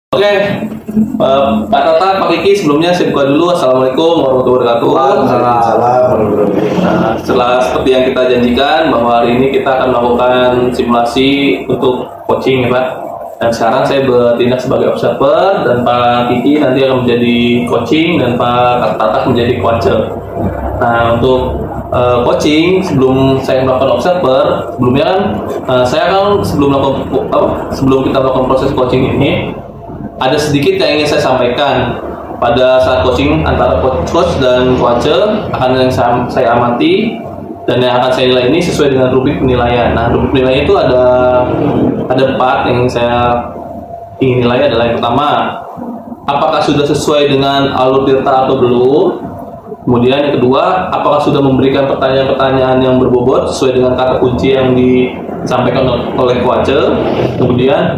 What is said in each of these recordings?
Oke, Pak Tata, Pak Kiki, sebelumnya saya buka dulu. Assalamualaikum warahmatullahi wabarakatuh. Waalaikumsalam warahmatullahi wabarakatuh. Nah, setelah seperti yang kita janjikan bahwa hari ini kita akan melakukan simulasi untuk coaching ya Pak. Dan sekarang saya bertindak sebagai observer dan Pak Kiki nanti akan menjadi coaching dan Pak Tata menjadi coacher. Nah, untuk coaching sebelum saya melakukan observer, sebelumnya kan saya akan sebelum kita melakukan proses coaching ini ada sedikit yang ingin saya sampaikan. Pada saat coaching antara coach dan coacher akan yang saya amati dan yang akan saya nilai ini sesuai dengan rubrik penilaian. Nah, rubrik penilaian itu ada 4 yang saya ingin nilai. Adalah yang pertama, apakah sudah sesuai dengan alur tirta atau belum. Kemudian yang kedua, apakah sudah memberikan pertanyaan-pertanyaan yang berbobot sesuai dengan kata kunci yang disampaikan oleh coacher. Kemudian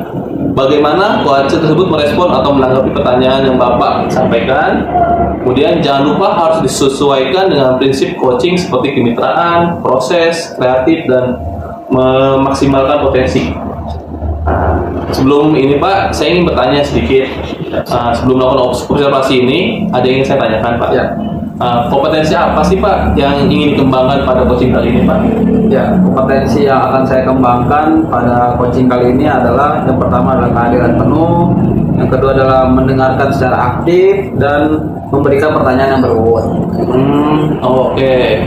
bagaimana coacher tersebut merespon atau menanggapi pertanyaan yang Bapak sampaikan. Kemudian jangan lupa harus disesuaikan dengan prinsip coaching seperti kemitraan, proses, kreatif, dan memaksimalkan potensi. Sebelum ini Pak, saya ingin bertanya sedikit. Sebelum melakukan observasi ini, ada yang ingin saya tanyakan Pak. Ya. Kompetensi apa sih Pak yang ingin dikembangkan pada coaching kali ini Pak? Ya, kompetensi yang akan saya kembangkan pada coaching kali ini adalah yang pertama adalah kehadiran penuh, yang kedua adalah mendengarkan secara aktif dan memberikan pertanyaan yang berbobot. Oke.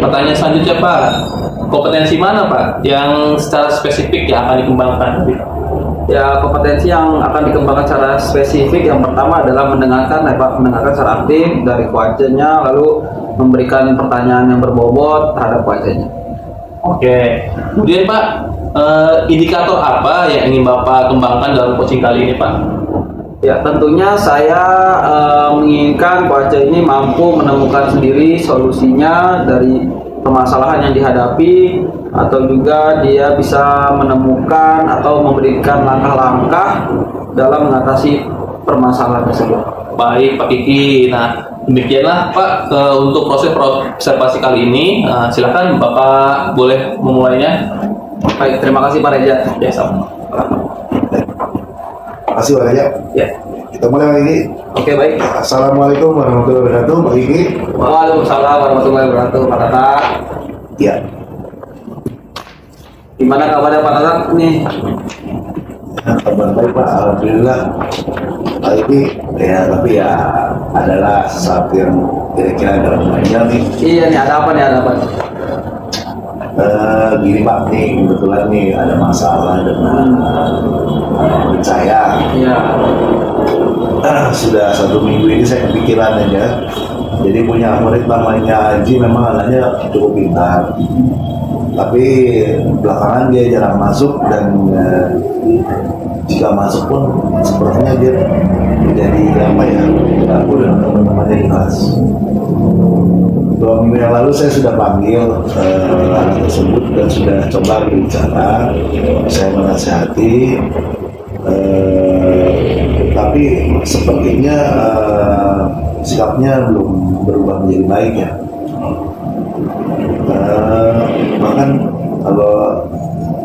Pertanyaan selanjutnya Pak, kompetensi mana Pak yang secara spesifik yang akan dikembangkan? Ya, kompetensi yang akan dikembangkan secara spesifik yang pertama adalah mendengarkan secara aktif dari coachernya, lalu memberikan pertanyaan yang berbobot terhadap coachernya. Oke. Kemudian Pak, indikator apa yang ingin Bapak kembangkan dalam coaching kali ini Pak? Ya, tentunya saya menginginkan coacher ini mampu menemukan sendiri solusinya dari permasalahan yang dihadapi, atau juga dia bisa menemukan atau memberikan langkah-langkah dalam mengatasi permasalahan tersebut. Baik Pak Kiki. Nah, demikianlah Pak untuk proses observasi kali ini. Silakan Bapak boleh memulainya. Baik, terima kasih Pak Reza. Ya, sama. Terima kasih Pak Raja. Ya. Kita mulai lagi. Oke, baik. Assalamualaikum warahmatullahi wabarakatuh, Pak Kiki. Waalaikumsalam warahmatullahi wabarakatuh, Pak Tata. Ya, Gimana kabarnya Pak Tata nih? kabar baik Pak. Alhamdulillah. Pak Kiki, ya tapi ya adalah sesuatu yang kira-kira dalam panjang nih. Iya nih, ada apa nih, ada apa? Gini Pak, nih kebetulan nih ada masalah dengan murid saya. Iya. Sudah 1 minggu ini saya kepikiran aja. Jadi punya murid namanya Haji, memang anaknya cukup pintar, tapi belakangan dia jarang masuk dan jika masuk pun sepertinya dia menjadi apa ya, aku dengan teman-temannya di kelas. 2 minggu yang lalu saya sudah panggil anak tersebut dan sudah coba berbicara, saya menasihati, tapi sepertinya sikapnya belum berubah menjadi baik ya. Bahkan kalau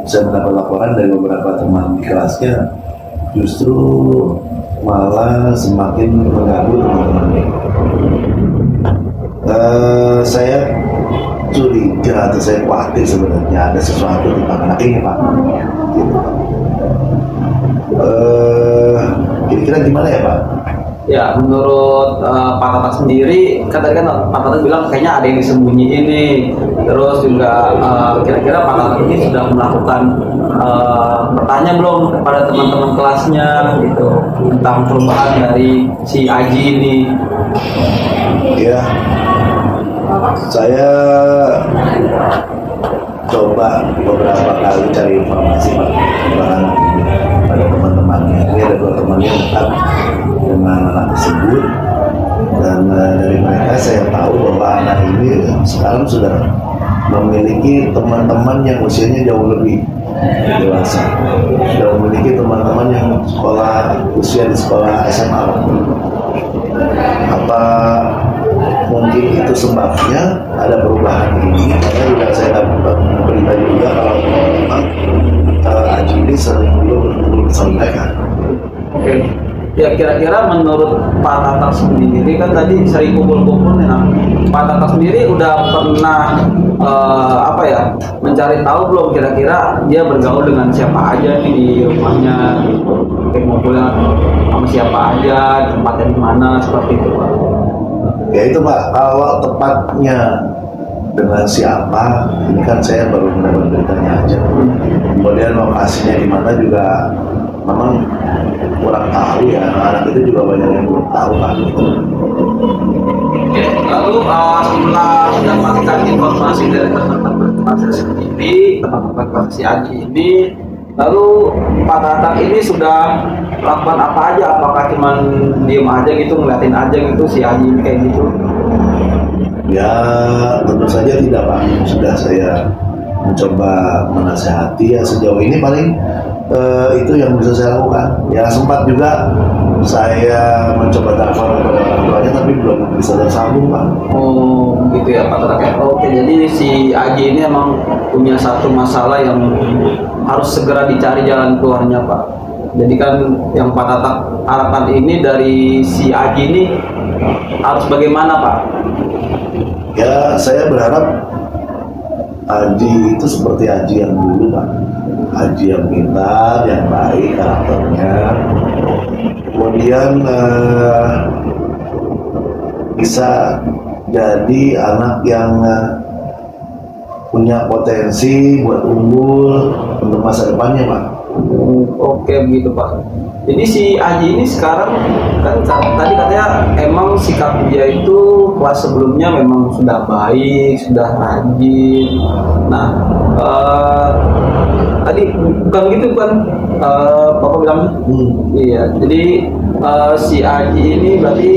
saya mendapat laporan dari beberapa teman di kelasnya, justru malah semakin mengganggu teman-temannya. Saya curiga atau saya khawatir sebenarnya ada sesuatu tentang anak ini Pak. Gitu. Kira-kira gimana ya Pak? Ya, menurut Pak Tata sendiri, kan tadi kan Pak Tata bilang kayaknya ada yang disembunyiin nih. Terus juga kira-kira Pak Tata ini sudah melakukan bertanya belum kepada teman-teman kelasnya gitu tentang perubahan dari si Aji ini? Ya, saya coba beberapa kali cari informasi Pak, bahkan pada teman-temannya. Ini ada 2 temannya yang dekat dengan anak tersebut, dan dari mereka saya tahu bahwa anak ini sekarang sudah memiliki teman-teman yang usianya jauh lebih dewasa, sudah memiliki teman-teman yang usia di sekolah SMA. Apa mungkin itu sebabnya ada perubahan ini? Karena juga saya dapat berita juga kalau memang Aji ini sering dulu berkumpul bersama mereka. Ya kira-kira menurut Pak Tatak sendiri kan tadi sering kumpul-kumpul nih, nah Pak Tatak sendiri udah pernah apa ya, mencari tahu belum kira-kira dia bergaul dengan siapa aja nih di rumahnya gitu, kayak ngobrolnya sama siapa aja, tempatnya di mana, seperti itu Pak. Ya itu Pak, kalau tepatnya dengan siapa, ini kan saya baru mendapat beritanya aja. Kemudian lokasinya di mana juga memang kurang tahu ya, anak-anak itu juga banyak yang belum tahu Pak. Lalu setelah mendapatkan informasi dari teman-teman ini, teman-teman si Aji ini, lalu Pak Tatak ini sudah lakukan apa aja? Apakah cuma diem aja gitu, ngeliatin aja gitu si Aji ini kayak gitu? Ya tentu saja tidak Pak, sudah saya mencoba menasehati ya sejauh ini paling itu yang bisa saya lakukan. Ya sempat juga saya mencoba telepon kepada orang tuanya tapi belum bisa tersambung Pak. Oh gitu ya Pak Tatak ya. Oke, jadi si Aji ini emang punya satu masalah yang harus segera dicari jalan keluarnya Pak. Jadi kan yang Pak Tatak harapkan ini dari si Aji ini harus bagaimana Pak? Ya saya berharap Aji itu seperti Aji yang dulu Pak. Aji yang pintar, yang baik karakternya, kemudian bisa jadi anak yang punya potensi buat unggul untuk masa depannya Pak. Oke begitu Pak. Jadi si Aji ini sekarang kan tadi katanya emang sikap dia itu kelas sebelumnya memang sudah baik, sudah rajin. Nah tadi bukan gitu kan Bapak bilang? Iya. Jadi si Aji ini berarti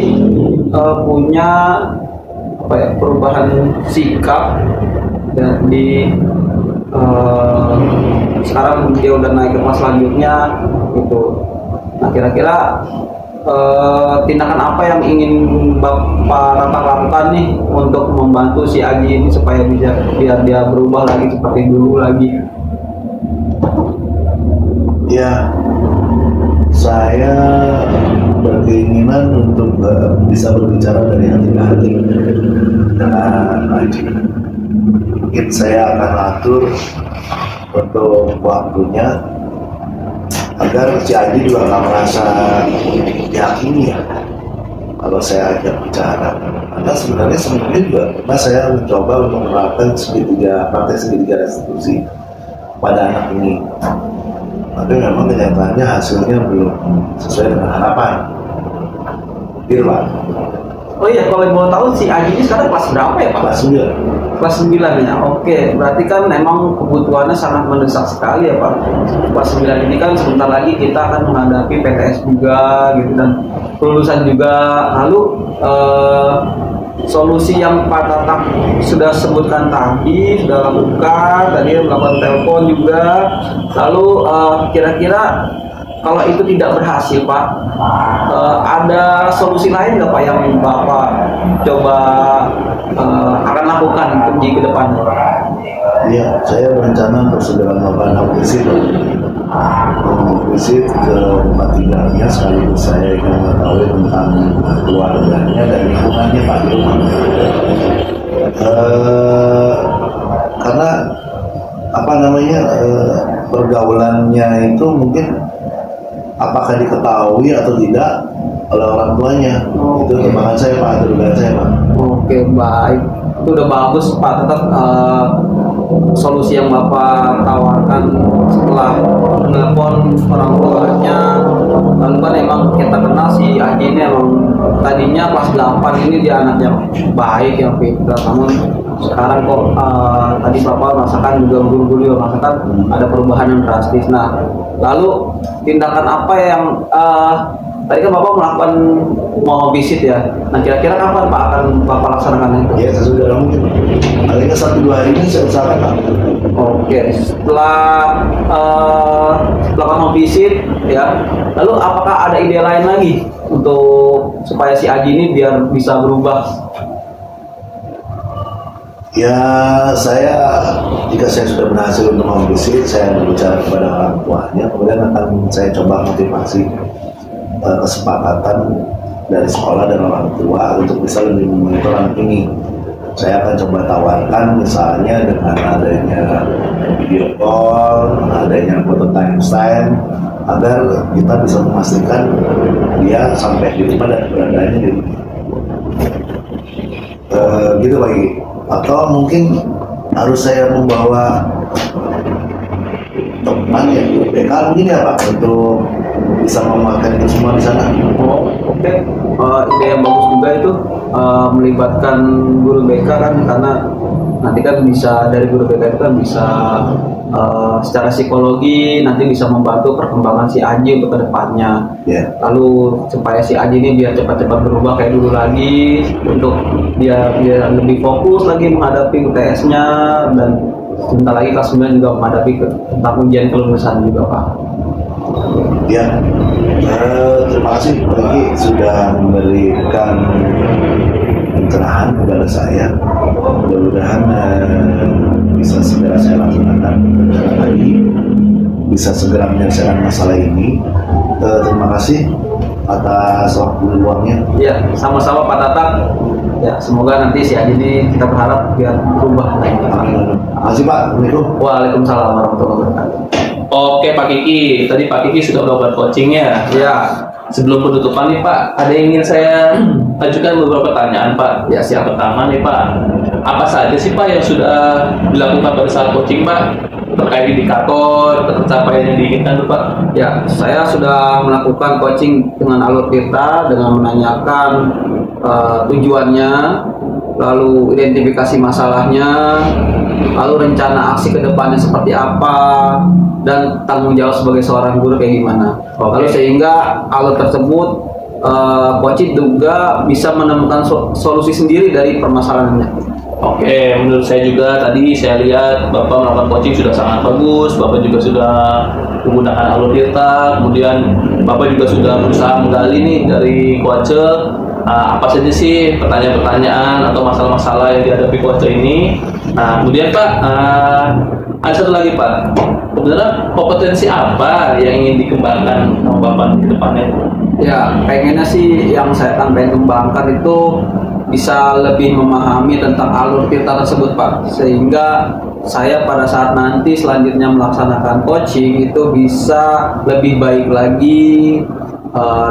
punya apa ya, perubahan sikap dan sekarang dia udah naik ke kelas selanjutnya gitu. Nah kira-kira tindakan apa yang ingin Bapak Tatak lakukan nih untuk membantu si Aji ini supaya biar dia berubah lagi seperti dulu lagi? Ya, saya berkeinginan untuk bisa berbicara dari hati ke hati dengan Aji. Mungkin saya akan atur untuk waktunya agar si Aji juga nggak merasa dihakimi ya kalau saya ajak bicara. Karena sebenarnya sebelumnya juga pernah saya mencoba untuk menerapkan praktek segitiga restitusi pada anak ini, tapi memang kenyataannya hasilnya belum sesuai dengan harapan. Gitu Pak. Oh iya, kalau mau tahu si Aji ini sekarang kelas berapa ya Pak? Kelas 9. Kelas 9 ya. Oke, berarti kan memang kebutuhannya sangat mendesak sekali ya Pak. Kelas 9 ini kan sebentar lagi kita akan menghadapi PTS juga gitu dan kelulusan juga. Lalu solusi yang Pak Tatak sudah sebutkan tadi, sudah lakukan, tadi melakukan telepon juga. Lalu kira-kira kalau itu tidak berhasil Pak, ada solusi lain nggak Pak yang Bapak coba akan lakukan di ke depannya? Iya, saya berencana untuk segera melakukan visit ke rumah tinggalnya, sekaligus saya ingin mengetahui tentang keluarganya dan lingkungannya Pak di rumah. Karena apa namanya pergaulannya itu mungkin apakah diketahui atau tidak oleh orang tuanya. Itu tebakan saya Pak, itu dugaan saya Pak. Oke baik, itu udah bagus Pak. Tetap solusi yang Bapak tawarkan setelah menelpon orang tuanya, lalu kan emang kita kenal si Aji ini emang tadinya kelas 8 ini dia anak yang baik, yang pintar, namun sekarang kok tadi Bapak merasakan juga guru-guru juga merasakan ada perubahan yang drastis. Nah lalu tindakan apa yang tadi kan Bapak melakukan mau visit ya. Nah kira-kira kapan Pak akan Bapak laksanakan itu? Ya sesudah mungkin. Paling 1-2 hari ini saya usahakan Pak. Oke, setelah mau visit ya. Lalu apakah ada ide lain lagi untuk supaya si Aji ini biar bisa berubah? Ya saya jika saya sudah berhasil untuk memvisit, saya berbicara kepada orang tuanya, kemudian akan saya coba motivasi kesepakatan dari sekolah dan orang tua untuk bisa lebih memonitor anak ini. Saya akan coba tawarkan misalnya dengan adanya video call, adanya foto time agar kita bisa memastikan dia sampai di rumah dan keberadaannya di rumah. Gitu Pak Gigi. Atau mungkin harus saya membawa teman ya, BK mungkin ya Pak, untuk bisa memuatkan itu semua di sana. Oh, oke. Ide yang bagus juga itu melibatkan guru BK kan, karena nanti kan bisa dari guru BK itu kan bisa secara psikologi nanti bisa membantu perkembangan si Aji untuk kedepannya. Ya. Lalu supaya si Aji ini biar cepat-cepat berubah kayak dulu lagi, untuk dia lebih fokus lagi menghadapi UTS-nya, dan sebentar lagi kelas 9 juga menghadapi tentang ujian kelulusan juga Pak. Ya, terima kasih Pak Gigi sudah memberikan pencerahan kepada saya. Mudah-mudahan bisa segera saya laksanakan rencana tadi, bisa segera menyelesaikan masalah ini. Terima kasih atas waktu luangnya. Ya, sama-sama Pak Tatak. Ya, semoga nanti si Aji ini kita berharap biar berubah lagi. Amin. Terima kasih Pak. Assalamualaikum. Waalaikumsalam warahmatullahi wabarakatuh. Oke Pak Kiki, tadi Pak Kiki sudah melakukan coachingnya. Ya, Sebelum penutupan nih Pak, ada yang ingin saya ajukan beberapa pertanyaan Pak. Ya, siap. Yang pertama nih Pak, apa saja sih Pak yang sudah dilakukan pada saat coaching Pak? Terkait indikator, pencapaian yang diinginkan tuh Pak? ya, saya sudah melakukan coaching dengan Alur Tirta dengan menanyakan tujuannya, lalu identifikasi masalahnya, lalu rencana aksi ke depannya seperti apa, dan tanggung jawab sebagai seorang guru kayak gimana. Oke. Lalu sehingga alur tersebut coaching juga bisa menemukan solusi sendiri dari permasalahannya. Oke, menurut saya juga tadi saya lihat Bapak melakukan coaching sudah sangat bagus. Bapak juga sudah menggunakan Alur Tirta, kemudian Bapak juga sudah berusaha menggali nih dari coach apa saja sih pertanyaan-pertanyaan atau masalah-masalah yang dihadapi coach ini. Nah, kemudian Pak, ada satu lagi Pak, sebenarnya kompetensi apa yang ingin dikembangkan sama Bapak ke depannya? Ya, pengennya sih yang saya pengen kembangkan itu bisa lebih memahami tentang Alur Tirta tersebut Pak, sehingga saya pada saat nanti selanjutnya melaksanakan coaching itu bisa lebih baik lagi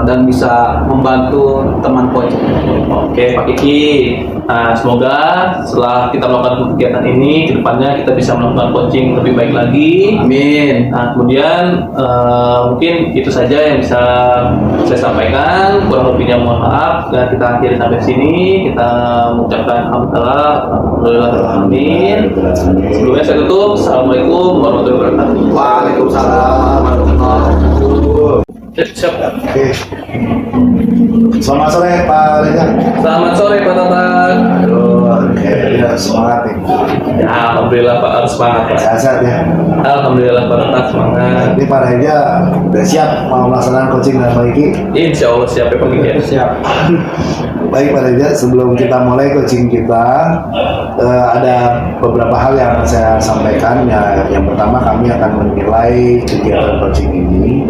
dan bisa membantu teman coaching. Oke Pak Kiki, nah, semoga setelah kita melakukan kegiatan ini, kedepannya kita bisa melakukan coaching lebih baik lagi. Amin. Nah, kemudian mungkin itu saja yang bisa saya sampaikan. Kurang lebihnya mohon maaf. Dan kita akhiri sampai sini. Kita mengucapkan alhamdulillah. Sebelumnya saya tutup. Assalamualaikum warahmatullahi wabarakatuh. Waalaikumsalam warahmatullahi wabarakatuh. Siap. Oke. Selamat sore Pak Reza. Selamat sore Pak Tatak. Aduh, ya, semangat nih. Ya, alhamdulillah Pak, harus semangat Pak. Sehat-sehat ya. Alhamdulillah Pak Tatak, semangat. Ini Pak Reza udah siap mau melaksanakan coaching dengan Pak Gigi. Insya Allah siap ya Pak Kiki. Siap. Baik Pak Reza, sebelum kita mulai coaching kita, ada beberapa hal yang akan saya sampaikan. Ya, yang pertama kami akan menilai kegiatan coaching ini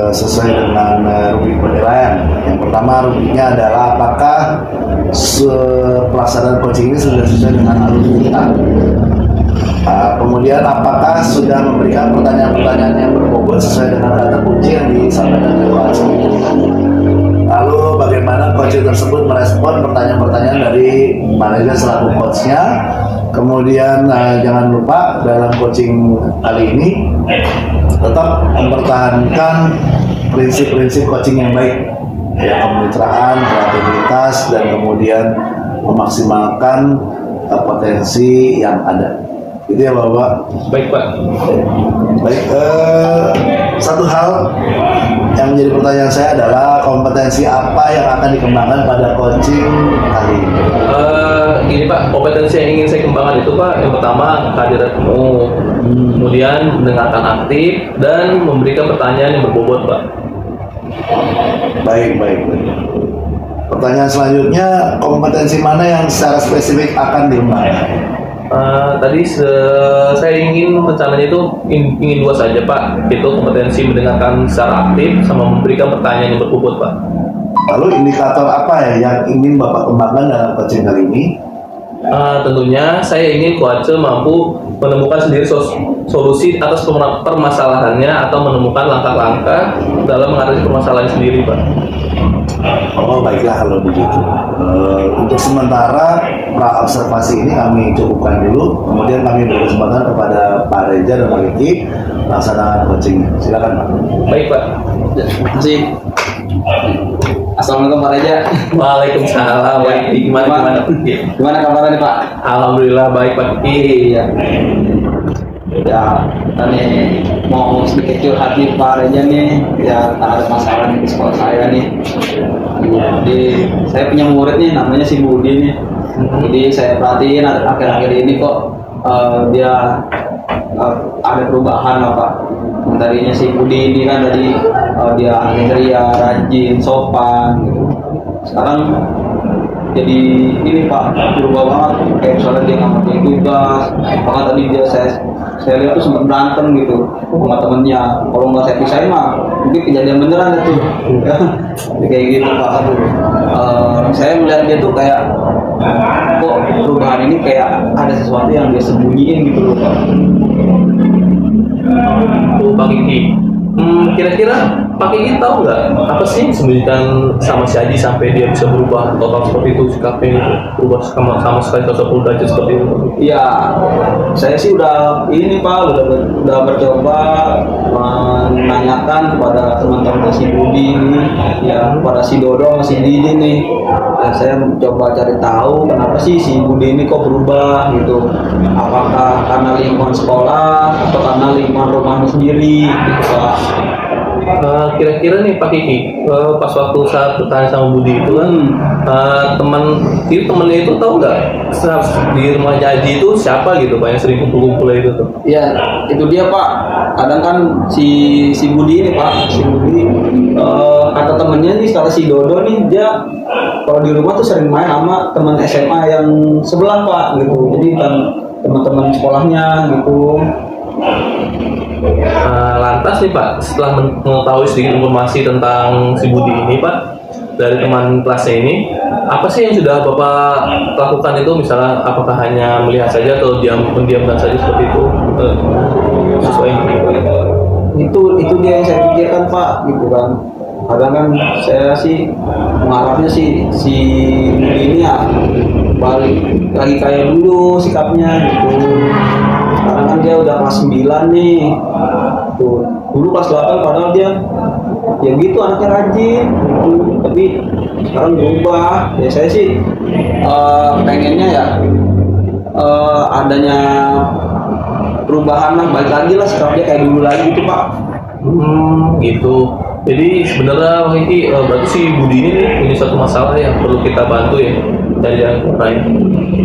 sesuai dengan rubrik penilaian. Yang pertama rubriknya adalah apakah pelaksanaan coaching ini sudah sesuai dengan alur kita. Kemudian apakah sudah memberikan pertanyaan-pertanyaan yang berbobot sesuai dengan kata kunci yang disampaikan oleh coach. Lalu bagaimana coach tersebut merespon pertanyaan-pertanyaan dari manajer selaku coachnya. Kemudian jangan lupa dalam coaching kali ini tetap mempertahankan prinsip-prinsip coaching yang baik, ya, kemitraan, kreativitas, dan kemudian memaksimalkan potensi yang ada. Itu ya Bapak. Baik Pak. Baik, satu hal yang menjadi pertanyaan saya adalah kompetensi apa yang akan dikembangkan pada coaching kali ini? Gini Pak, kompetensi yang ingin saya kembangkan itu Pak, yang pertama kehadiran penuh, kemudian mendengarkan aktif dan memberikan pertanyaan yang berbobot Pak. Baik. Pertanyaan selanjutnya, kompetensi mana yang secara spesifik akan dikembangkan? Tadi saya ingin rencananya itu ingin dua saja Pak, itu kompetensi mendengarkan secara aktif sama memberikan pertanyaan yang berbobot Pak. Lalu indikator apa ya yang ingin Bapak kembangkan dalam coaching kali ini? Tentunya saya ingin coach mampu menemukan sendiri solusi atas permasalahannya atau menemukan langkah-langkah dalam mengatasi permasalahan sendiri Pak. Oh baiklah kalau begitu. Untuk sementara pra-observasi ini kami cukupkan dulu. Kemudian kami beri kesempatan kepada Pak Reza dan Pak Kiki melaksanakan coaching. Silakan Pak. Baik Pak. Terima kasih. Assalamualaikum Pak Reja. Waalaikumsalam. Baik. Gimana Pak Kiki? Gimana kabarnya nih Pak? Alhamdulillah baik Pak Kiki. Iya. Ya, kita nih mau sedikit curhat nih Pak Reja nih. Ya, ada masalah nih di sekolah saya nih. Jadi saya punya murid nih namanya si Budi nih. Jadi saya perhatiin akhir-akhir ini kok dia ada perubahan lah Pak. Tadinya si Budi ini kan dari dia ceria, rajin, sopan gitu. Sekarang jadi ini Pak berubah banget, kayak misalnya dia nggak ngerjain tugas, bahkan tadi dia saya lihat tuh sempat berantem gitu sama temennya. Kalau nggak saya pisahin mah mungkin kejadian beneran itu ya. Kayak gitu Pak. Saya melihat dia tuh kayak kok perubahan ini kayak ada sesuatu yang dia sembunyiin gitu loh Pak. Tuh Pak Kiki. Kira-kira Pak Kiki tahu nggak apa sih yang disembunyikan sama si Haji sampai dia bisa berubah total seperti itu, sikapnya itu berubah sama sekali 180 derajat seperti itu? Iya, saya sih udah ini Pak, udah mencoba menanyakan kepada teman-teman si Budi ini, ya kepada si Dodo sama si Didi nih. Nah, saya mencoba cari tahu kenapa sih si Budi ini kok berubah gitu. Apakah karena lingkungan sekolah atau karena lingkungan rumahnya sendiri gitu Pak. Kira-kira nih Pak Kiki, pas waktu saat bertanya sama Budi itu kan temennya itu tahu nggak di rumah Haji itu siapa gitu Pak yang sering kumpul-kumpul itu tuh? Iya, itu dia Pak. Kadang kan si Budi ini Pak, si Budi kata temennya nih, kata si Dodo nih, dia kalau di rumah tuh sering main sama teman SMA yang sebelah Pak gitu. Jadi kan teman-teman sekolahnya gitu. Lantas nih Pak, setelah mengetahui sedikit informasi tentang si Budi ini Pak dari teman kelasnya ini, apa sih yang sudah Bapak lakukan itu? Misalnya apakah hanya melihat saja atau mendiamkan saja seperti itu sesuai Itu dia yang saya pikirkan Pak gitu kan. Kadang kan saya sih mengharapnya si Budi ini ya balik lagi kayak dulu sikapnya gitu. Sekarang kan dia udah kelas 9 nih. Tuh, dulu kelas 8 padahal dia ya gitu anaknya rajin gitu. Tapi sekarang berubah. Ya saya sih pengennya ya adanya perubahan lah, balik lagi lah sikapnya kayak dulu lagi gitu Pak. Gitu. Jadi sebenarnya Pak Kiki, berarti si Budi ini nih punya satu masalah yang perlu kita bantu ya dari yang lain.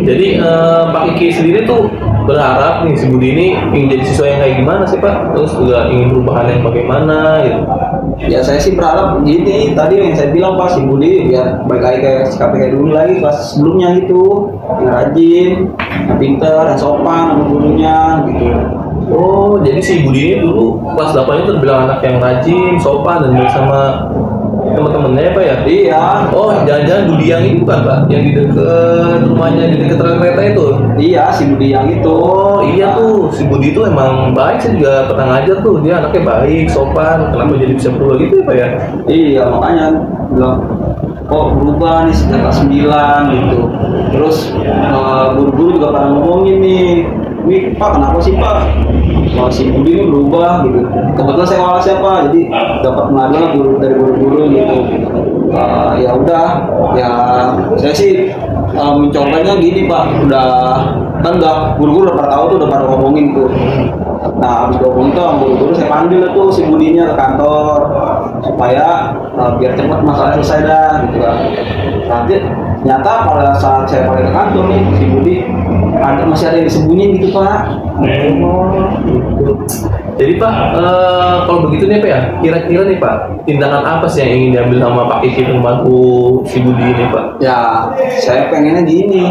Jadi Pak Kiki sendiri tuh berharap nih si Budi ini ingin jadi siswa yang kayak gimana sih Pak? Terus juga ingin perubahan yang bagaimana gitu? Ya saya sih berharap gini, tadi yang saya bilang Pak, si Budi biar balik lagi kayak sikapnya kayak dulu lagi kelas sebelumnya gitu, yang rajin, yang pinter, yang sopan sama gurunya gitu. Oh, jadi si Budi ini dulu kelas 8 itu terbilang anak yang rajin, sopan dan baik sama teman-temannya ya Pak ya? Iya. Oh, jangan-jangan Budi yang ini bukan Pak? Yang di dekat rumahnya, di dekat rel kereta itu? Iya, si Budi yang itu. Oh iya tuh, si Budi itu emang baik, saya juga pernah ngajar tuh, dia anaknya baik, sopan, kenapa jadi bisa berubah gitu ya Pak ya? Iya, makanya bilang kok berubah nih sejak kelas 9 gitu. Terus guru-guru juga pada ngomongin nih, Pak kenapa sih Pak? Kalau si Budi ini berubah gitu. Kebetulan saya walas siapa, jadi dapat pengaduan dari guru-guru gitu. Ya udah, ya saya sih mencobanya gini Pak, udah guru-guru udah pada tahu tuh, udah pada ngomongin tuh. Nah habis ngomong tuh sama guru-guru saya panggil tuh si Budinya ke kantor supaya biar cepat masalah selesai dah gitu kan. Nanti ternyata pada saat saya balik ke kantor nih si Budi masih ada yang disembunyiin gitu Pak. Gitu. Jadi Pak, kalau begitu nih Pak ya, kira-kira nih Pak, tindakan apa sih yang ingin diambil sama Pak Kiki membantu si Budi ini Pak? Ya saya pengennya gini,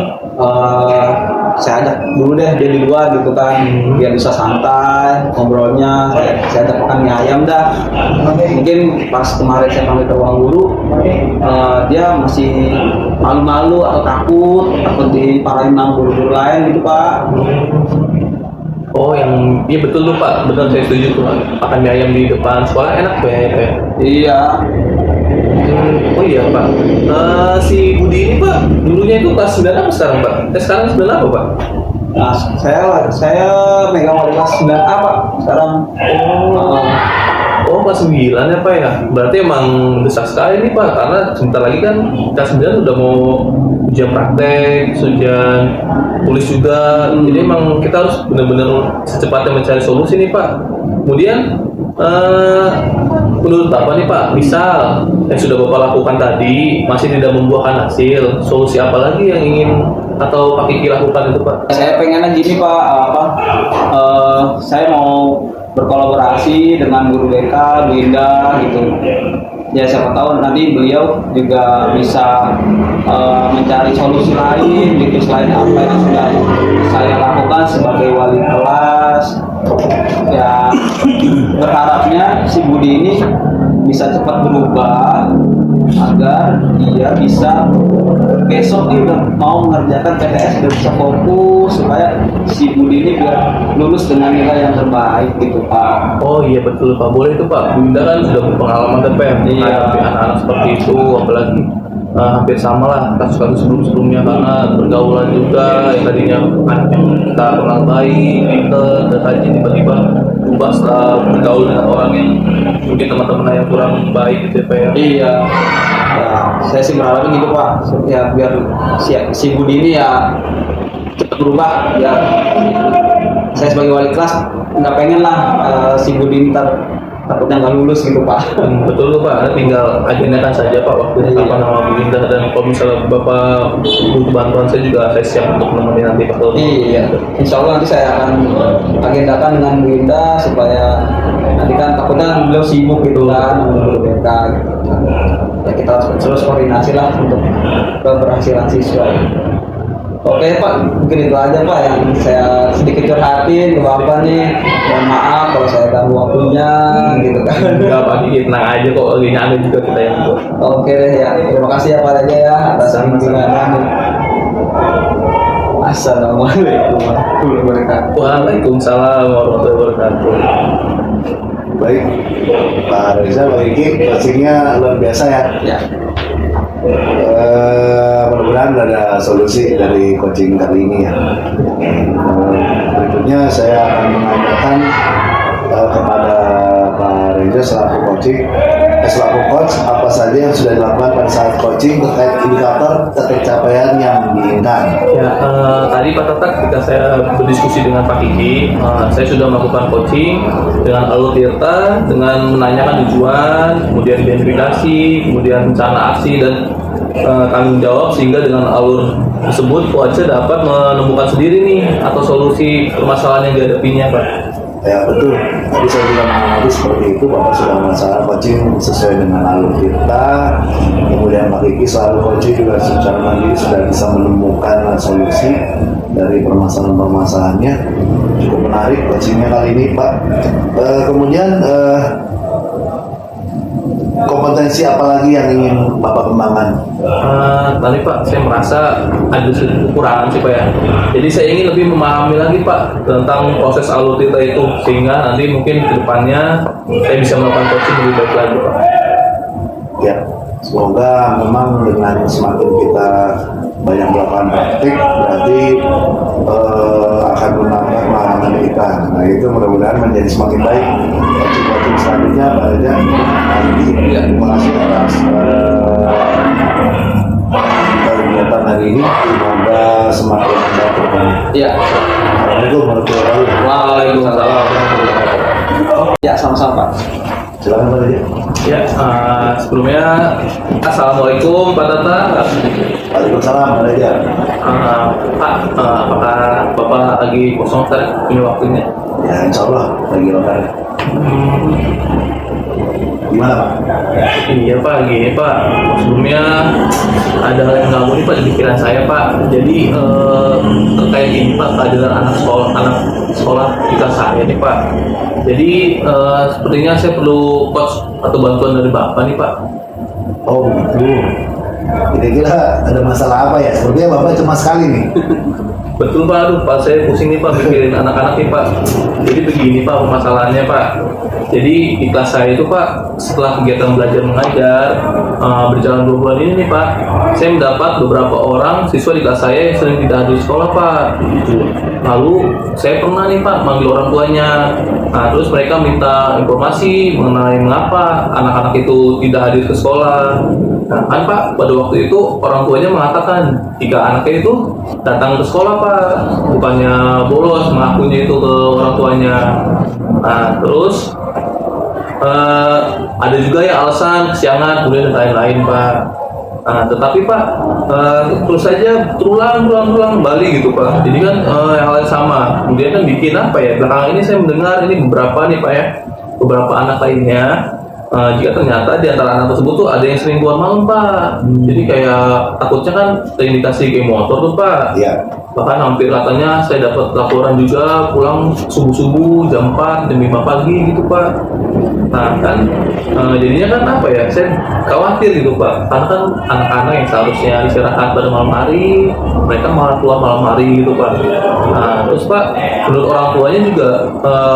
saya ajak dulu deh dia di luar gitu kan, biar bisa santai ngobrolnya. Saya ajak makan mie ayam dah. Mungkin pas kemarin saya panggil ke ruang guru, dia masih malu-malu atau takut diparahin sama guru-guru lain gitu Pak. Oh, yang iya betul tuh Pak, benar saya setuju tuh. Makan mie ayam di depan sekolah enak tuh ya Pak. Iya. Oh iya Pak. Si Budi ini Pak, dulunya itu kelas 9 apa sekarang Pak? Sekarang 9 apa Pak? Nah, saya megang wali kelas 9A Pak sekarang. Oh, kelas 9 ya Pak ya? Berarti emang besar sekali nih Pak, karena sebentar lagi kan kelas 9 udah mau ujian praktek, ujian tulis juga. Jadi emang kita harus benar-benar secepatnya mencari solusi nih Pak. Kemudian menurut Bapak nih Pak, misal yang sudah Bapak lakukan tadi masih tidak membuahkan hasil, solusi apa lagi yang ingin atau Pak Kiki lakukan itu Pak? Saya pengennya gini Pak, saya mau berkolaborasi dengan guru BK, Bu Indah gitu. Ya siapa tahu nanti beliau juga bisa mencari solusi lain gitu selain apa yang sudah saya lakukan sebagai wali kelas. Ya berharapnya si Budi ini bisa cepat berubah agar dia bisa besok nih udah mau mengerjakan PTS dan bisa fokus supaya si Budi ini biar lulus dengan nilai yang terbaik gitu Pak. Oh iya betul Pak, boleh itu Pak. Bunda kan sudah berpengalaman kan Pak, menghadapi anak-anak seperti itu, apalagi hampir sama lah kasus-kasus sebelumnya karena pergaulan juga yang tadinya anak yang kita kenal baik, pintar, dan rajin tiba-tiba berubah setelah bergaul dengan orang yang mungkin teman-teman yang kurang baik gitu ya Pak ya. Iya. Ya, saya sih berharap gitu Pak, ya biar si Budi ini ya cepat berubah. Ya, saya sebagai wali kelas nggak pengen lah si Budi ini takutnya nggak lulus gitu Pak. Betul tuh Pak, tinggal agendakan saja Pak waktu Iya. apa nama Bu Indah, dan kalau misalnya Bapak butuh bantuan saya juga saya siap untuk menemani nanti Pak. Iya, insya Allah nanti saya akan agendakan dengan Bu Indah supaya nanti kan takutnya beliau sibuk gitu kan menurut mereka gitu. Ya kita harus terus koordinasi lah untuk keberhasilan siswa. Oke Pak, mungkin itu aja Pak yang saya sedikit curhatin ke Bapak nih. Mohon maaf kalau saya ganggu waktunya gitu kan. Enggak Pak Kiki, tenang aja kok, lagi ada juga kita yang buat. Oke deh ya, terima kasih ya Pak Raja ya atas bimbingannya. Assalamualaikum warahmatullahi wabarakatuh. Waalaikumsalam warahmatullahi wabarakatuh. Baik, Pak Reza, Pak Kiki, coachingnya luar biasa ya. Ya. Mudah-mudahan ada solusi dari coaching kali ini ya. Berikutnya saya akan menanyakan kepada Pak Reza selaku coach apa saja yang sudah dilakukan pada saat coaching terkait indikator tercapaian yang diinginkan. Ya, tadi Pak Tatak ketika saya berdiskusi dengan Pak Kiki, saya sudah melakukan coaching dengan alur tirta, dengan menanyakan tujuan, kemudian identifikasi, kemudian rencana aksi dan tanggung jawab, sehingga dengan alur tersebut coach dapat menemukan sendiri nih atau solusi permasalahan yang dihadapinya Pak. Ya betul, tadi saya juga mengamati seperti itu. Bapak sudah melaksanakan coaching sesuai dengan alur kita. Kemudian Pak Kiki selalu coaching juga secara mandiri sudah bisa menemukan solusi dari permasalahan-permasalahannya. Cukup menarik coachingnya kali ini Pak. Kemudian kompetensi apa lagi yang ingin Bapak kembangkan? Tadi Pak, saya merasa ada sedikit kekurangan sih Pak ya. Jadi saya ingin lebih memahami lagi Pak tentang proses alur tirta itu, sehingga nanti mungkin ke depannya saya bisa melakukan coaching lebih baik lagi Pak. Ya, semoga memang dengan semakin kita banyak melakukan praktik berarti akan menambah pengalaman kita. Nah itu mudah-mudahan menjadi semakin baik. Coaching selanjutnya Pak Reza. Ya, terima kasih atas kegiatan hari ini. Semoga semakin membantu. Ya. Assalamualaikum warahmatullahi wabarakatuh. Waalaikumsalam. Ya, sama-sama Pak. Silakan Pak Reza. Ya, sebelumnya Assalamualaikum Pak Tata. Waalaikumsalam Pak Reza. Pak, apakah Bapak lagi kosong Ustaz, punya waktunya? Ya insya Allah lagi lebaran. Gimana Pak? Iya Pak, gini Pak, sebelumnya ada hal yang nggak nih Pak di pikiran saya Pak. Jadi terkait ini Pak, kehadiran anak sekolah di kelas saya nih Pak. Jadi sepertinya saya perlu coach atau bantuan dari Bapak nih Pak. Oh begitu. Kira-kira ada masalah apa ya? Sepertinya Bapak cemas sekali nih. Betul Pak, aduh Pak, saya pusing nih Pak mikirin anak-anak nih Pak. Jadi begini Pak permasalahannya Pak. Jadi di kelas saya itu Pak, setelah kegiatan belajar mengajar berjalan 2 bulan ini nih Pak, saya mendapat beberapa orang siswa di kelas saya yang sering tidak hadir di sekolah Pak. Lalu saya pernah nih Pak manggil orang tuanya. Nah terus mereka minta informasi mengenai mengapa anak-anak itu tidak hadir ke sekolah. Nah kan Pak, pada waktu itu orang tuanya mengatakan jika anaknya itu datang ke sekolah Pak, bukannya bolos, mengakunya itu ke orang tuanya. Nah terus ada juga ya alasan kesiangan, kemudian dan lain-lain Pak. Nah, tetapi Pak terus saja berulang kembali gitu Pak. Jadi kan hal yang sama. Kemudian kan bikin apa ya? Belakangan ini saya mendengar ini beberapa nih Pak ya, beberapa anak lainnya. Jika ternyata di antara anak tersebut tuh ada yang sering keluar malam Pak. Jadi kayak takutnya kan terindikasi geng motor tuh Pak. Iya. Bahkan hampir katanya saya dapat laporan juga pulang subuh-subuh jam 4, jam 5 pagi gitu Pak. Nah kan jadinya kan apa ya, saya khawatir gitu Pak, karena kan anak-anak yang seharusnya istirahat pada malam hari mereka malah keluar malam hari gitu Pak. Nah terus Pak, menurut orang tuanya juga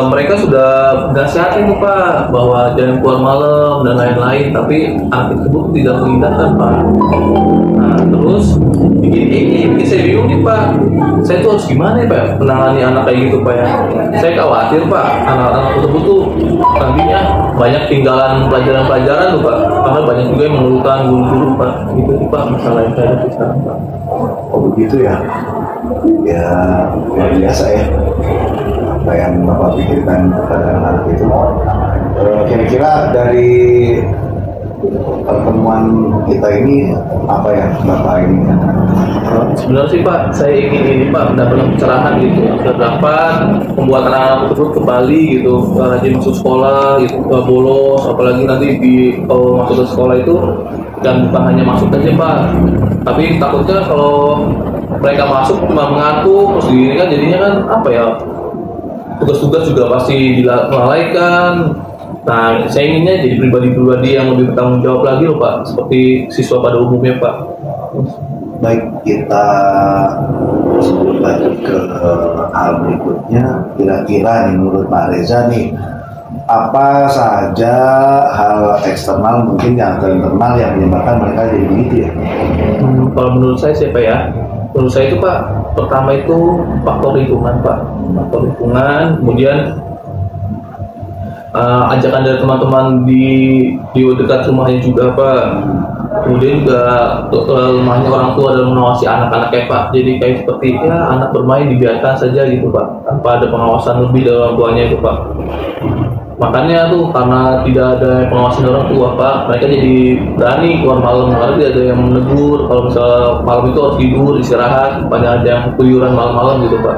mereka sudah nasihatin tuh Pak bahwa jangan keluar malam dan lain-lain, tapi anak tersebut tidak mengindahkan Pak. Nah terus bikin saya bingung nih Pak, saya tuh harus gimana ya Pak menangani anak kayak gitu Pak ya. Saya khawatir Pak, anak-anak tersebut tuh nantinya banyak tinggalan pelajaran-pelajaran tuh Pak, karena banyak juga yang mengeluhkan guru-guru Pak. Gitu sih Pak masalah yang saya hadapi sekarang Pak. Oh begitu ya. Ya luar biasa ya. Apa yang Bapak pikirkan kepada anak itu. Kira-kira dari pertemuan kita ini apa yang Bapak ini? Sebenarnya sih Pak, saya ingin ini Pak mendapatkan pencerahan gitu, agar dapat membuat anak-anak tersebut kembali gitu, rajin masuk sekolah gitu, nggak bolos, apalagi nanti kalau masuk ke sekolah itu dan bukan hanya masuk aja Pak, tapi takutnya kalau mereka masuk cuma mengaku terus gini kan jadinya kan apa ya, tugas-tugas juga pasti dilalaikan. Nah, saya inginnya jadi pribadi-pribadi yang lebih bertanggung jawab lagi loh Pak, seperti siswa pada umumnya Pak. Baik, kita sebelum lanjut ke hal berikutnya, kira-kira nih menurut Pak Reza nih, apa saja hal eksternal mungkin yang atau internal yang menyebabkan mereka jadi begitu ya? Kalau menurut saya siapa ya? Menurut saya itu Pak, pertama itu faktor lingkungan Pak, faktor lingkungan, kemudian ajakan dari teman-teman di dekat rumahnya juga Pak. Kemudian juga lemahnya orang tua dalam mengawasi anak-anaknya Pak. Jadi kayak seperti ya anak bermain dibiarkan saja gitu Pak, tanpa ada pengawasan lebih dari orang tuanya itu Pak. Makanya tuh karena tidak ada pengawasan dari orang tua Pak, mereka jadi berani keluar malam karena tidak ada yang menegur kalau misalnya malam itu harus tidur istirahat, bukannya ada yang keluyuran malam-malam gitu Pak.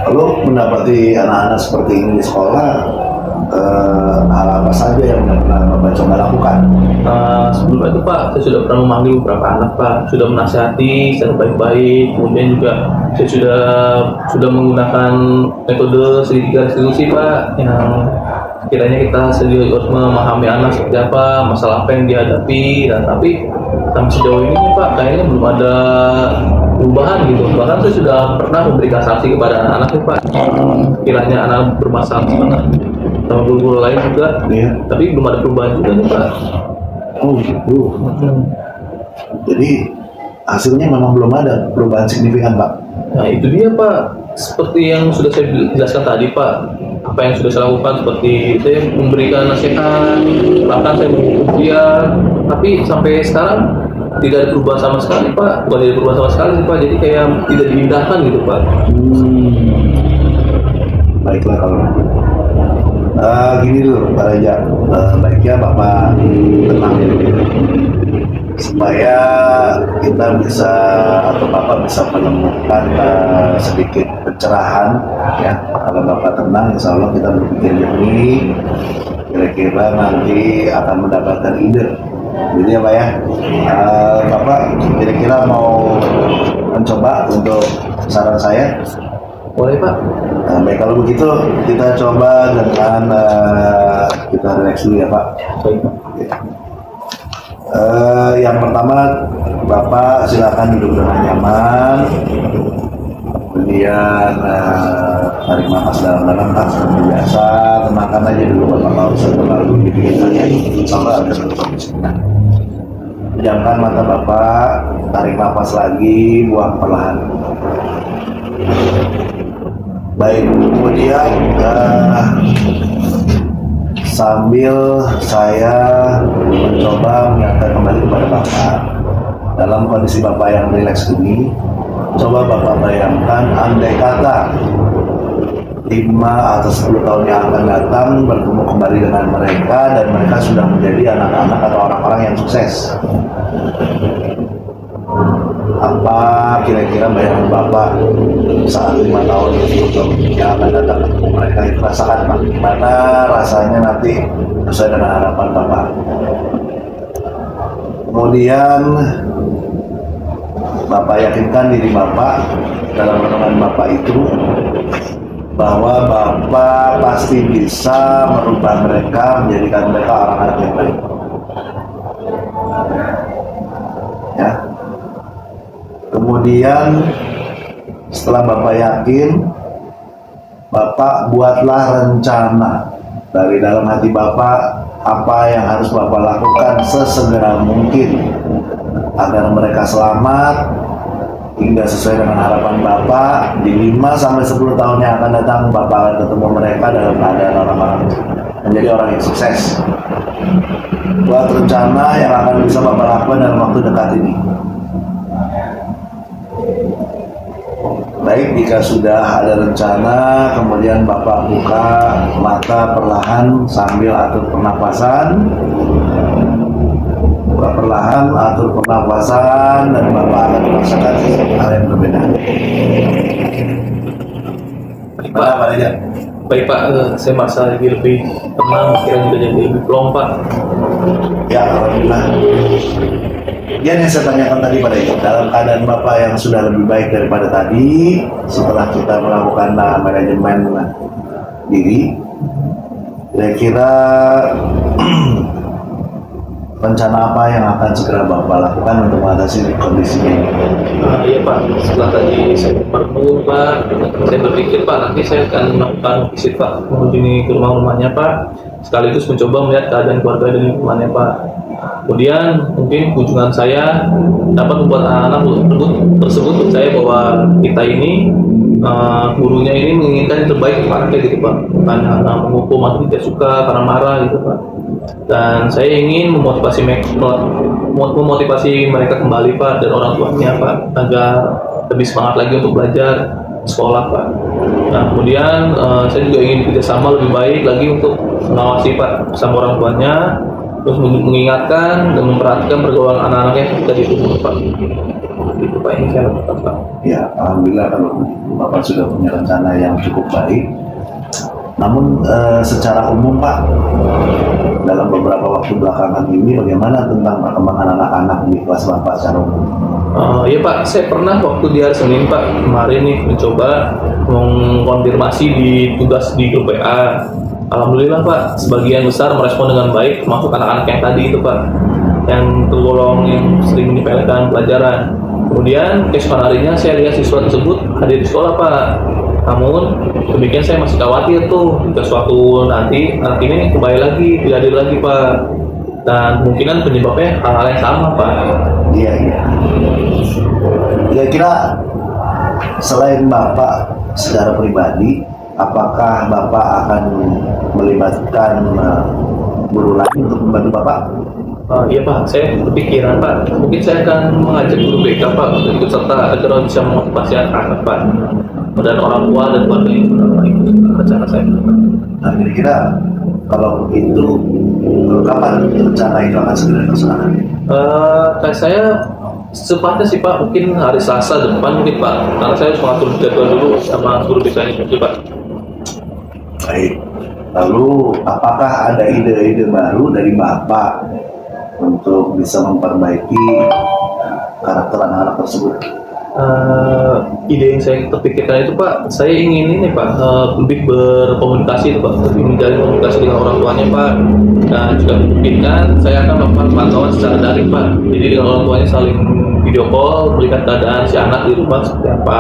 Lalu mendapati anak-anak seperti ini di sekolah, hal apa saja yang pernah Bapak coba lakukan? Sebelum itu Pak, saya sudah pernah memanggil beberapa anak Pak, sudah menasihati secara baik-baik, kemudian juga saya sudah menggunakan metode segitiga restitusi Pak, yang kiranya kita harus memahami anak seperti apa, masalah apa yang dihadapi, dan tapi sampai sejauh ini Pak, kayaknya belum ada perubahan gitu. Bahkan saya sudah pernah memberikan sanksi kepada anak-anak nih Pak, kiranya anak bermasalah sama guru-guru lain juga, Iya. tapi belum ada perubahan juga nih Pak. Oh gitu. Jadi hasilnya memang belum ada perubahan signifikan Pak. Nah itu dia Pak, seperti yang sudah saya jelaskan tadi Pak, apa yang sudah saya lakukan seperti saya memberikan nasihat, bahkan saya menghukum dia, tapi sampai sekarang tidak ada perubahan sama sekali Pak, bukan tidak ada perubahan sama sekali sih Pak, jadi kayak tidak diindahkan gitu Pak. Baiklah kalau gini dulu Pak Raja, baiknya Bapak tenang supaya kita bisa atau Bapak bisa menemukan sedikit pencerahan ya. Kalau Bapak tenang, insya Allah kita berpikir jernih, kira-kira kira-kira nanti akan mendapatkan ide. Jadi ya Pak ya, Bapak kira-kira mau mencoba untuk saran saya? Boleh Pak. Nah, baik, kalau begitu kita coba dengan kita relax dulu ya Pak. Baik Pak. Yang pertama, Bapak silakan duduk dengan nyaman. Kemudian tarik nafas dalam-dalam Pak, seperti biasa. Tenangkan aja dulu Bapak, kalau terlalu dibikin tanya. Insya ada sesuatu. Pejamkan mata Bapak, tarik nafas lagi, buang perlahan. Baik, kemudian sambil saya mencoba mengingatkan kembali kepada Bapak, dalam kondisi Bapak yang rileks ini, coba Bapak bayangkan andai kata 5 atau 10 tahun yang akan datang bertemu kembali dengan mereka dan mereka sudah menjadi anak-anak atau orang-orang yang sukses. Apa kira-kira bayangan Bapak saat 5 tahun yang akan datang ketemu mereka itu rasakan Pak? Gimana rasanya nanti sesuai dengan harapan Bapak? Kemudian Bapak yakinkan diri Bapak dalam renungan Bapak itu bahwa Bapak pasti bisa merubah mereka, menjadikan mereka orang-orang yang baik. Ya. Kemudian setelah Bapak yakin, Bapak buatlah rencana dari dalam hati Bapak apa yang harus Bapak lakukan sesegera mungkin agar mereka selamat hingga sesuai dengan harapan Bapak. Di 5 sampai 10 tahun yang akan datang Bapak akan ketemu mereka dalam keadaan orang-orang menjadi orang yang sukses. Buat rencana yang akan bisa Bapak lakukan dalam waktu dekat ini. Baik, jika sudah ada rencana, kemudian Bapak buka mata perlahan sambil atur pernapasan. Buka perlahan, atur pernapasan, dan Bapak akan merasakan hal yang berbeda. Gimana Pak Reza? Baik Pak, saya merasa lebih tenang, pikiran juga jadi lebih plong Pak. Ya, alhamdulillah. Yang saya tanyakan tadi pada itu, dalam keadaan Bapak yang sudah lebih baik daripada tadi, setelah kita melakukan manajemen diri, kira-kira rencana apa yang akan segera Bapak lakukan untuk mengatasi kondisi ini? Iya Pak, setelah tadi saya bertemu Pak, saya berpikir Pak, nanti saya akan melakukan visit Pak, mengunjungi ke rumah-rumahnya Pak, sekaligus mencoba melihat keadaan keluarga dan lingkungannya Pak. Kemudian mungkin kunjungan saya dapat membuat anak-anak tersebut percaya bahwa kita ini gurunya ini menginginkan yang terbaik untuk anaknya gitu Pak, bukan hanya menghukum atau tidak suka karena marah gitu Pak. Dan saya ingin memotivasi mereka kembali Pak, dan orang tuanya Pak, agar lebih semangat lagi untuk belajar sekolah Pak. Nah kemudian saya juga ingin kerjasama lebih baik lagi untuk mengawasi Pak bersama orang tuanya, terus mengingatkan dan memperhatikan pergaulan anak-anaknya ketika di rumah Pak. Itu Pak yang saya lakukan Pak. Ya, alhamdulillah kalau Bapak sudah punya rencana yang cukup baik. Namun secara umum Pak, dalam beberapa waktu belakangan ini bagaimana tentang perkembangan anak-anak di kelas Bapak secara umum? Iya Pak, saya pernah waktu di hari Senin Pak kemarin nih mencoba mengkonfirmasi di tugas di grup WA. Alhamdulillah Pak, sebagian besar merespon dengan baik, termasuk anak-anak yang tadi itu Pak, yang tergolong yang sering menyepelekan pelajaran. Kemudian keesokan harinya saya lihat siswa tersebut hadir di sekolah Pak. Namun demikian saya masih khawatir tuh jika suatu nanti anak ini kembali lagi, tidak hadir lagi Pak. Dan kemungkinan penyebabnya hal-hal yang sama Pak. Iya. Kira-kira selain Bapak secara pribadi, apakah Bapak akan melibatkan guru lain untuk membantu Bapak? Iya Pak, saya berpikiran Pak, mungkin saya akan mengajak guru BK Pak untuk ikut serta agar bisa memotivasi anak-anak Pak, dan orang tua dan keluarga yang ikut rencana saya. Nah, kira-kira kalau itu kapan rencana itu akan segera dilaksanakan? Kayak saya sepatnya sih Pak, mungkin hari Selasa depan mungkin Pak, karena saya harus mengatur jadwal dulu sama guru BK ini Pak. Baik. Lalu apakah ada ide-ide baru dari Bapak untuk bisa memperbaiki karakter anak-anak tersebut? Ide yang saya terpikirkan itu Pak, saya ingin ini Pak, lebih berkomunikasi itu Pak, lebih menjalin komunikasi dengan orang tuanya Pak. Nah juga memungkinkan saya akan melakukan pantauan secara daring Pak, jadi dengan orang tuanya saling video call, melihat keadaan si anak di rumah seperti apa.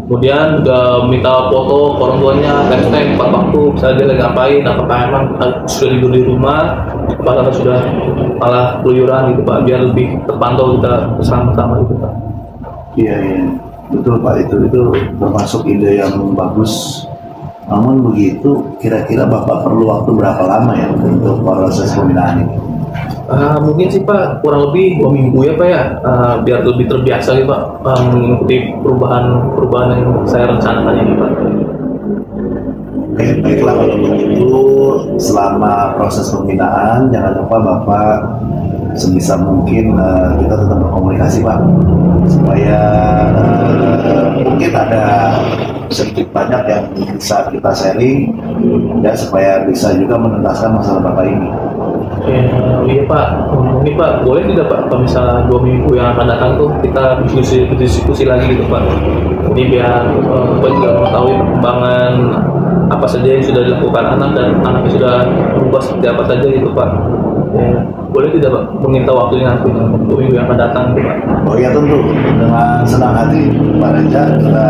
Kemudian juga minta foto ke orang tuanya, hashtag 4 waktu, misalnya dia lagi ngapain, apakah emang sudah tidur di rumah, apakah sudah malah keluyuran gitu Pak, biar lebih terpantau kita bersama-sama gitu Pak. Iya, iya, betul Pak, itu termasuk ide yang bagus. Namun begitu, kira-kira Bapak perlu waktu berapa lama ya untuk proses pembinaan ini? Mungkin sih Pak kurang lebih 2 minggu ya Pak ya, biar lebih terbiasa gitu Pak, mengikuti perubahan yang saya rencanakan ini Pak. Oke, baiklah kalau begitu, selama proses pembinaan jangan lupa Bapak sebisa mungkin kita tetap berkomunikasi Pak, supaya mungkin ada sedikit banyak yang bisa kita sharing dan supaya bisa juga menuntaskan masalah Bapak ini. Iya Pak, ini Pak boleh tidak Pak kalau misalnya 2 minggu yang akan datang tuh kita diskusi lagi gitu Pak. Ini biar Bapak juga mengetahui perkembangan apa saja yang sudah dilakukan anak dan anaknya sudah berubah seperti apa saja gitu Pak. Boleh tidak Pak meminta waktunya nanti 2 minggu yang akan datang gitu Pak. Oh ya tentu, dengan senang hati Pak Reza, kita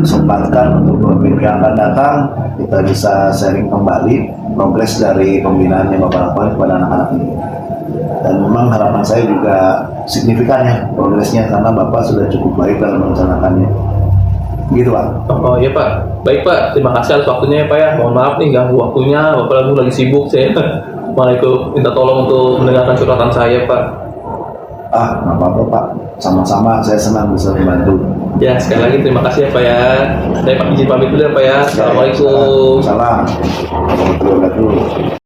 sempatkan untuk 2 minggu yang akan datang kita bisa sharing kembali progres dari pembinaannya Bapak lakukan kepada anak-anak ini. Dan memang harapan saya juga signifikan ya progresnya, karena Bapak sudah cukup baik dalam merencanakannya. Gitu Pak. Oh iya Pak, baik Pak, terima kasih atas waktunya ya Pak ya. Mohon maaf nih ganggu waktunya, Bapak lagi sibuk saya. Malah ikut minta tolong untuk mendengarkan curhatan saya Pak. Nggak apa-apa Pak, sama-sama saya senang bisa membantu. Ya sekali lagi terima kasih ya Pak ya. Saya izin pamit dulu ya Pak ya. Assalamualaikum. Salam. Warahmatullahi wabarakatuh.